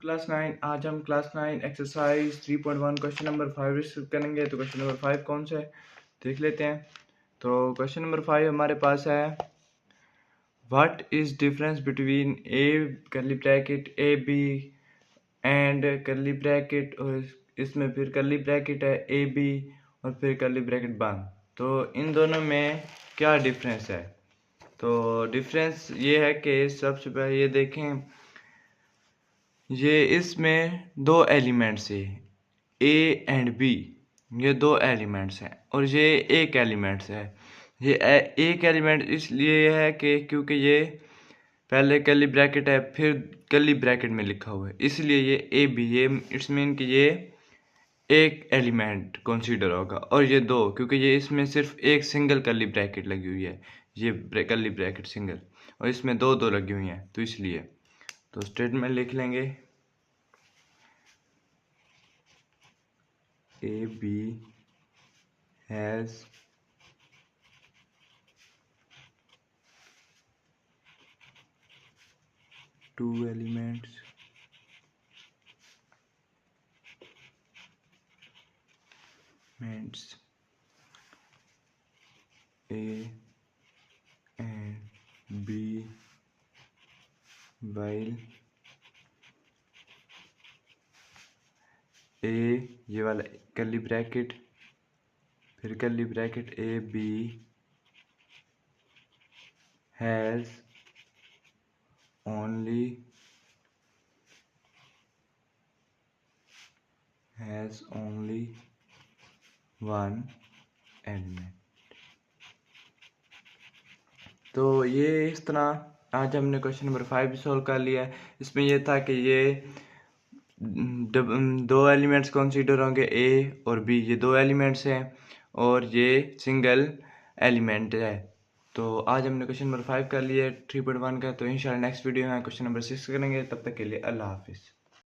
Class 9। आज हम class 9 exercise 3.1 question number 5 करेंगे। तो क्वेश्चन नंबर 5 कौन सा है देख लेते हैं। तो क्वेश्चन नंबर 5 हमारे पास है, what is difference between a curly bracket A B and curly bracket, और इसमें फिर कर्ली ब्रैकेट है ए बी और फिर कर्ली ब्रैकेट बंद। तो इन दोनों में क्या डिफरेंस है? तो डिफरेंस ये है कि सबसे पहले ये देखें, ये इसमें दो एलिमेंट्स है ए एंड बी, ये दो एलिमेंट्स हैं और ये एक एलिमेंट्स है। ये एक एलिमेंट इसलिए है कि क्योंकि ये पहले कर्ली ब्रैकेट है फिर कर्ली ब्रैकेट में लिखा हुआ है, इसलिए ये ए बी, ये इट्स मीन कि ये एक एलिमेंट कंसीडर होगा। और ये दो, क्योंकि ये इसमें सिर्फ एक सिंगल कर्ली ब्रैकेट लगी हुई है, ये कर्ली ब्रैकेट सिंगल, और इसमें दो दो लगी हुई हैं, तो इसलिए तो स्टेटमेंट लिख लेंगे, A B has two elements A and B while A, ये वाला कर्ली ब्रैकेट, फिर curly bracket A B has only one element। तो ये इस तरह आज हमने क्वेश्चन नंबर 5 सॉल्व कर लिया है। इसमें यह था कि ये दो एलिमेंट्स कंसीडर होंगे ए और बी, ये दो एलिमेंट्स हैं और ये सिंगल एलिमेंट है। तो आज हमने क्वेश्चन नंबर 5 कर लिया है 3.1 का। तो इंशाल्लाह नेक्स्ट वीडियो में क्वेश्चन नंबर 6 करेंगे। तब तक के लिए अल्लाह हाफिज़।